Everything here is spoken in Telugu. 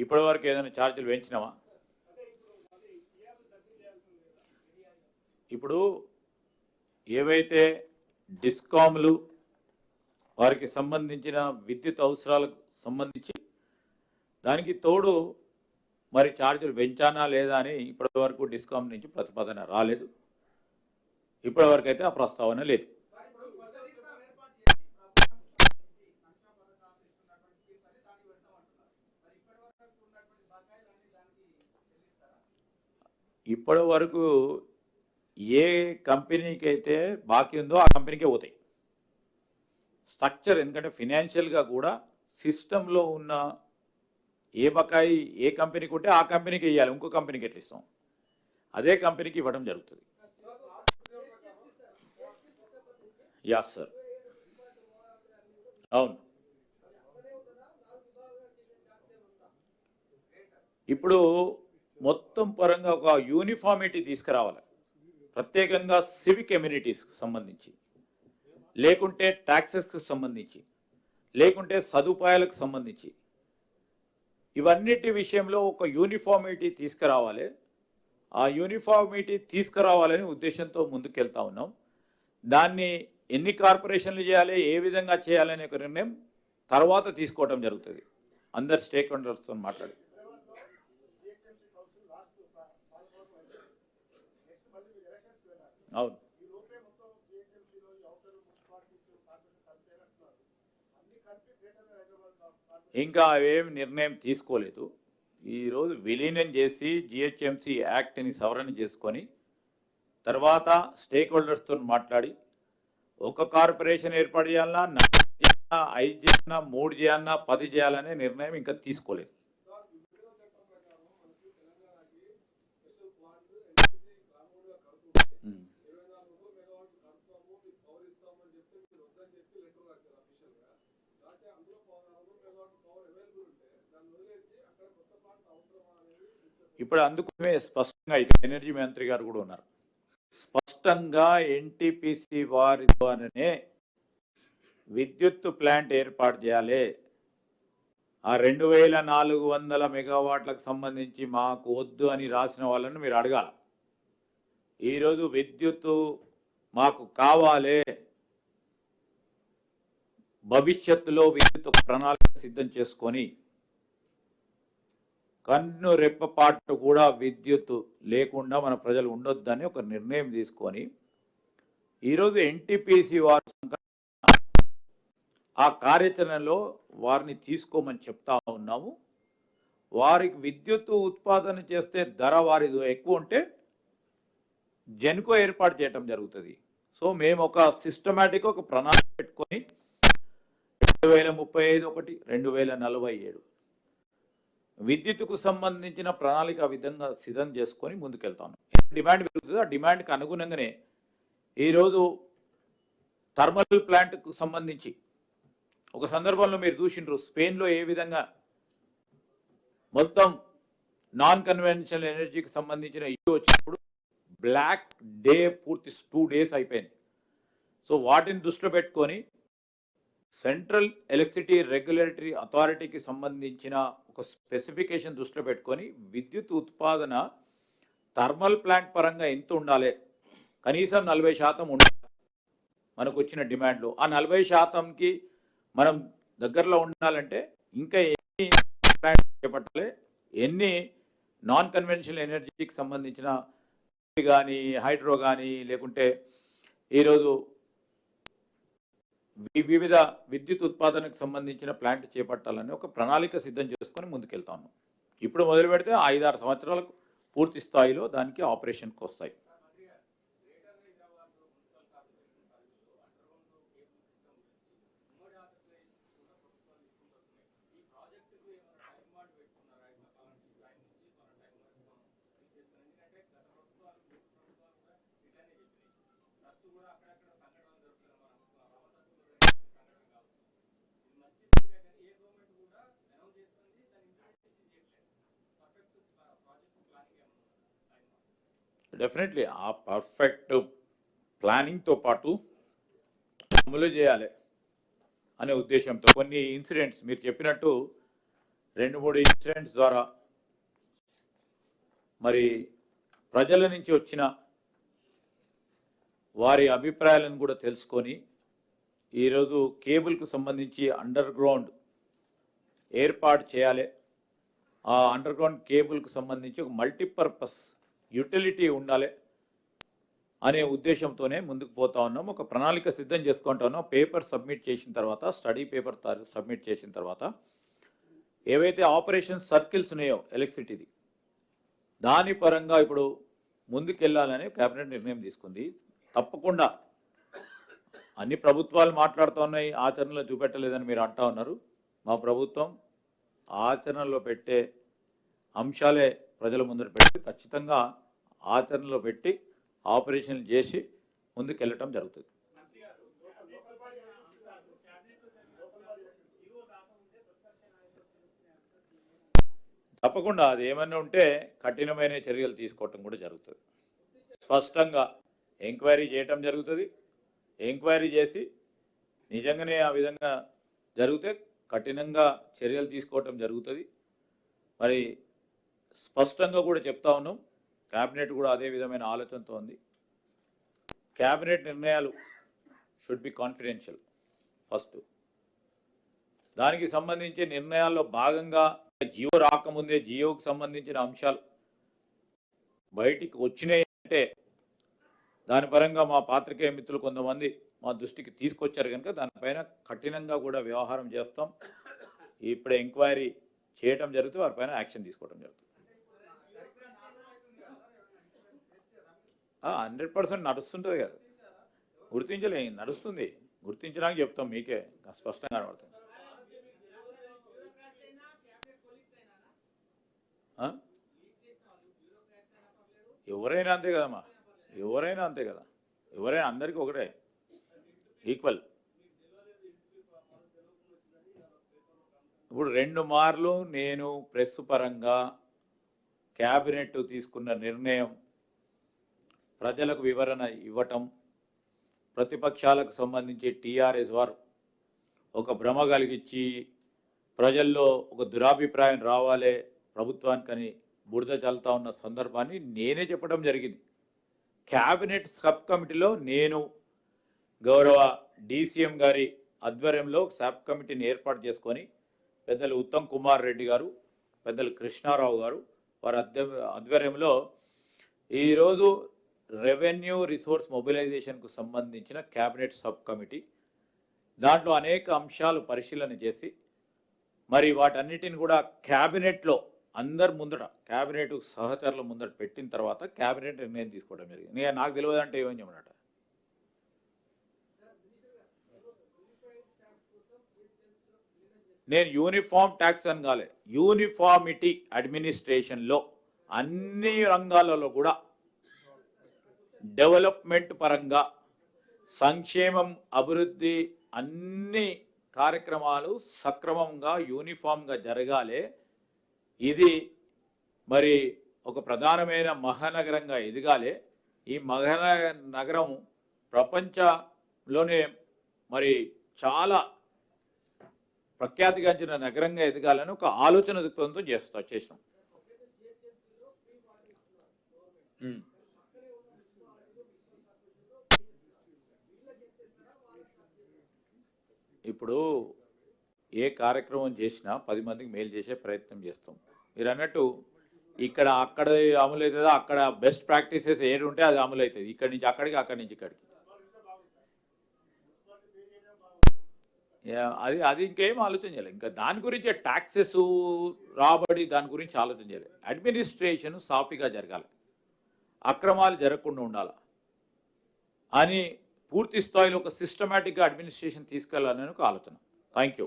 ఇప్పటి వరకు ఏదైనా ఛార్జీలు పెంచినావా? ఇప్పుడు ఏవైతే డిస్కామ్లు వారికి సంబంధించిన విద్యుత్ అవసరాలకు సంబంధించి దానికి తోడు మరి ఛార్జీలు పెంచానా లేదా అని ఇప్పటి వరకు డిస్కామ్ నుంచి ప్రతిపాదన రాలేదు. ఇప్పటి వరకు అయితే ఆ ప్రస్తావన లేదు. ఇప్పటి వరకు ఏ కంపెనీకి అయితే బాకీ ఉందో ఆ కంపెనీకే పోతాయి. స్ట్రక్చర్ ఎందుకంటే ఫినాన్షియల్గా కూడా సిస్టంలో ఉన్న ఏ బకాయి ఏ కంపెనీకి ఉంటే ఆ కంపెనీకి ఇవ్వాలి, ఇంకో కంపెనీకి ఎట్లా ఇస్తాం, అదే కంపెనీకి ఇవ్వడం జరుగుతుంది. యా సార్, అవును. ఇప్పుడు మొత్తం పరంగా ఒక యూనిఫార్మిటీ తీసుకురావాలి, ప్రత్యేకంగా సివిక్ ఎమ్యూనిటీస్కి సంబంధించి, లేకుంటే ట్యాక్సెస్కి సంబంధించి, లేకుంటే సదుపాయాలకు సంబంధించి, ఇవన్నిటి విషయంలో ఒక యూనిఫార్మిటీ తీసుకురావాలి. ఆ యూనిఫార్మిటీ తీసుకురావాలని ఉద్దేశంతో ముందుకెళ్తా ఉన్నాం. దాన్ని ఎన్ని కార్పొరేషన్లు చేయాలి, ఏ విధంగా చేయాలనే ఒక నిర్ణయం తర్వాత తీసుకోవడం జరుగుతుంది అందరు స్టేక్ హోల్డర్స్తో మాట్లాడి. అవును, ఇంకా ఏం నిర్ణయం తీసుకోలేదు. ఈరోజు విలీనం చేసి జిహెచ్ఎంసీ యాక్ట్ని సవరణ చేసుకొని తర్వాత స్టేక్ హోల్డర్స్తో మాట్లాడి ఒక కార్పొరేషన్ ఏర్పాటు చేయాలన్నా, 5 చేయాలన్నా, 3 చేయాలన్నా, 10 చేయాలనే నిర్ణయం ఇంకా తీసుకోలేదు. ఇప్పుడు అందుకోసమే స్పష్టంగా ఎనర్జీ మంత్రి గారు కూడా ఉన్నారు, స్పష్టంగా ఎన్టీపీసీ వారి ద్వారానే విద్యుత్ ప్లాంట్ ఏర్పాటు చేయాలి. ఆ 2400 మెగావాట్లకు సంబంధించి మాకు వద్దు అని రాసిన వాళ్ళని మీరు అడగాలి. ఈరోజు విద్యుత్తు మాకు కావాలి, భవిష్యత్తులో విద్యుత్ ప్రణాళిక సిద్ధం చేసుకొని కన్ను రెప్పపాటు కూడా విద్యుత్ లేకుండా మన ప్రజలు ఉండొద్దని ఒక నిర్ణయం తీసుకొని ఈరోజు ఎన్టీపీసీ వారు ఆ కార్యాచరణలో వారిని తీసుకోమని చెప్తా ఉన్నాము. వారికి విద్యుత్ ఉత్పాదన చేస్తే ధర వారిది ఎక్కువ ఉంటే జెన్కో ఏర్పాటు చేయటం జరుగుతుంది. సో మేము ఒక సిస్టమేటిక్ ఒక ప్రణాళిక పెట్టుకొని 2035 ఒకటి 2047 విద్యుత్కు సంబంధించిన ప్రణాళిక విధంగా సిద్ధం చేసుకొని ముందుకెళ్తాను. డిమాండ్ పెరుగుతుంది, ఆ డిమాండ్కి అనుగుణంగానే ఈరోజు థర్మల్ ప్లాంట్కు సంబంధించి ఒక సందర్భంలో మీరు చూసిండ్రు, స్పెయిన్లో ఏ విధంగా మొత్తం నాన్ కన్వెన్షనల్ ఎనర్జీకి సంబంధించిన ఇష్యూ వచ్చినప్పుడు బ్లాక్ డే పూర్తి 2 days అయిపోయింది. సో వాటిని దృష్టిలో పెట్టుకొని సెంట్రల్ ఎలక్ట్రిసిటీ రెగ్యులేటరీ అథారిటీకి సంబంధించిన ఒక స్పెసిఫికేషన్ దృష్టిలో పెట్టుకొని విద్యుత్ ఉత్పాదన థర్మల్ ప్లాంట్ పరంగా ఎంత ఉండాలి, కనీసం 40% ఉండాలి మనకు వచ్చిన డిమాండ్లో. ఆ 40%కి మనం దగ్గరలో ఉండాలంటే ఇంకా ఎన్ని ప్లాంట్ చేపట్టాలి, ఎన్ని నాన్ కన్వెన్షనల్ ఎనర్జీకి సంబంధించిన కానీ హైడ్రో కానీ లేకుంటే ఈరోజు వివిధ విద్యుత్ ఉత్పాదనకు సంబంధించిన ప్లాంట్ చేపట్టాలని ఒక ప్రణాళిక సిద్ధం చేసుకొని ముందుకెళ్తాను. ఇప్పుడు మొదలు పెడితే 5-6 సంవత్సరాలకు పూర్తి స్థాయిలో దానికి ఆపరేషన్కి వస్తాయి. డెఫినెట్లీ ఆ పర్ఫెక్ట్ ప్లానింగ్తో పాటు అమలు చేయాలి అనే ఉద్దేశంతో కొన్ని ఇన్సిడెంట్స్ మీరు చెప్పినట్టు 2-3 ఇన్సిడెంట్స్ ద్వారా మరి ప్రజల నుంచి వచ్చిన వారి అభిప్రాయాలను కూడా తెలుసుకొని ఈరోజు కేబుల్కు సంబంధించి అండర్ గ్రౌండ్ ఏర్పాటు చేయాలి. ఆ అండర్ గ్రౌండ్ కేబుల్కు సంబంధించి ఒక మల్టీపర్పస్ యూటిలిటీ ఉండాలి అనే ఉద్దేశంతోనే ముందుకు పోతా ఉన్నాం. ఒక ప్రణాళిక సిద్ధం చేసుకుంటా ఉన్నాం. పేపర్ సబ్మిట్ చేసిన తర్వాత, స్టడీ పేపర్ సబ్మిట్ చేసిన తర్వాత ఏవైతే ఆపరేషన్ సర్కిల్స్ ఉన్నాయో ఎలక్ట్రిసిటీది, దాని పరంగా ఇప్పుడు ముందుకెళ్లాలని కేబినెట్ నిర్ణయం తీసుకుంది. తప్పకుండా అన్ని ప్రభుత్వాలు మాట్లాడుతూ ఉన్నాయి, ఆచరణలో చూపెట్టలేదని మీరు అంటా ఉన్నారు. మా ప్రభుత్వం ఆచరణలో పెట్టే అంశాలే ప్రజల ముందర పెట్టి ఖచ్చితంగా ఆచరణలో పెట్టి ఆపరేషన్లు చేసి ముందుకెళ్ళటం జరుగుతుంది. తప్పకుండా అది ఏమన్నా ఉంటే కఠినమైన చర్యలు తీసుకోవటం కూడా జరుగుతుంది. స్పష్టంగా ఎంక్వైరీ చేయటం జరుగుతుంది. ఎంక్వైరీ చేసి నిజంగానే ఆ విధంగా జరిగితే కఠినంగా చర్యలు తీసుకోవటం జరుగుతుంది. మరి స్పష్టంగా కూడా చెప్తా ఉన్నాం. క్యాబినెట్ కూడా అదే విధమైన ఆలోచనతో ఉంది. క్యాబినెట్ నిర్ణయాలు షుడ్ బి కాన్ఫిడెన్షియల్ ఫస్ట్. దానికి సంబంధించి నిర్ణయాల్లో భాగంగా జియో రాకముందే జియోకు సంబంధించిన అంశాలు బయటికి వచ్చినాయి అంటే దాని పరంగా మా పాత్రికేయ మిత్రులు కొంతమంది మా దృష్టికి తీసుకొచ్చారు కనుక దానిపైన కఠినంగా కూడా వ్యవహారం చేస్తాం. ఇప్పుడే ఎంక్వైరీ చేయటం జరుగుతుంది, వారిపైన యాక్షన్ తీసుకోవడం జరుగుతుంది. 100% నడుస్తుంటుంది కదా, గుర్తించలే నడుస్తుంది. గుర్తించడానికి చెప్తాం, మీకే స్పష్టంగా కనబడుతుంది. ఎవరైనా అంతే కదమ్మా, ఎవరైనా అంతే కదా, ఎవరైనా అందరికీ ఒకటే ఈక్వల్. ఇప్పుడు 2 మార్లు నేను ప్రెస్ పరంగా క్యాబినెట్ తీసుకున్న నిర్ణయం ప్రజలకు వివరణ ఇవ్వటం, ప్రతిపక్షాలకు సంబంధించి టీఆర్ఎస్ వారు ఒక భ్రమ కలిగించి ప్రజల్లో ఒక దురాభిప్రాయం రావాలే ప్రభుత్వానికని బురద చల్లుతా ఉన్న సందర్భాన్ని నేనే చెప్పడం జరిగింది. క్యాబినెట్ సబ్ కమిటీలో నేను గౌరవ డీసీఎం గారి ఆధ్వర్యంలో సబ్ కమిటీని ఏర్పాటు చేసుకొని పెద్దలు ఉత్తమ్ కుమార్ రెడ్డి గారు, పెద్దలు కృష్ణారావు గారు వారి ఆధ్వర్యంలో ఈరోజు రెవెన్యూ రిసోర్స్ మొబిలైజేషన్కు సంబంధించిన క్యాబినెట్ సబ్ కమిటీ, దాంట్లో అనేక అంశాలు పరిశీలన చేసి మరి వాటన్నిటిని కూడా క్యాబినెట్లో అందరు ముందట, క్యాబినెట్ సహచరుల ముందట పెట్టిన తర్వాత క్యాబినెట్ నిర్ణయం తీసుకోవడం జరిగింది. నాకు తెలియదు అంటే ఏమని చెప్పనట. నేను యూనిఫామ్ ట్యాక్స్ అని కాలే, యూనిఫామిటీ అడ్మినిస్ట్రేషన్లో అన్ని రంగాలలో కూడా డెవలప్మెంట్ పరంగా సంక్షేమం, అభివృద్ధి అన్ని కార్యక్రమాలు సక్రమంగా యూనిఫామ్గా జరగాలి. ఇది మరి ఒక ప్రధానమైన మహానగరంగా ఎదగాలి. ఈ మహానగరం ప్రపంచంలోనే మరి చాలా ప్రఖ్యాతిగాంచిన నగరంగా ఎదగాలని ఒక ఆలోచన దృక్పథంతో చేసినాం. ఇప్పుడు ఏ కార్యక్రమం చేసినా 10 మందికి మేలు చేసే ప్రయత్నం చేస్తాం. మీరు అన్నట్టు ఇక్కడ అక్కడ అమలు అవుతుందో, అక్కడ బెస్ట్ ప్రాక్టీసెస్ ఏది ఉంటే అది అమలు అవుతుంది. ఇక్కడి నుంచి అక్కడికి, అక్కడి నుంచి ఇక్కడికి. అది ఇంకేం ఆలోచన చేయాలి. ఇంకా దాని గురించే ట్యాక్సెస్ రాబడి దాని గురించి ఆలోచన చేయాలి. అడ్మినిస్ట్రేషన్ సాఫీగా జరగాలి, అక్రమాలు జరగకుండా ఉండాలి అని పూర్తి స్థాయిలో ఒక సిస్టమేటిక్గా అడ్మినిస్ట్రేషన్ తీసుకెళ్లాలని ఒక ఆలోచన. Thank you.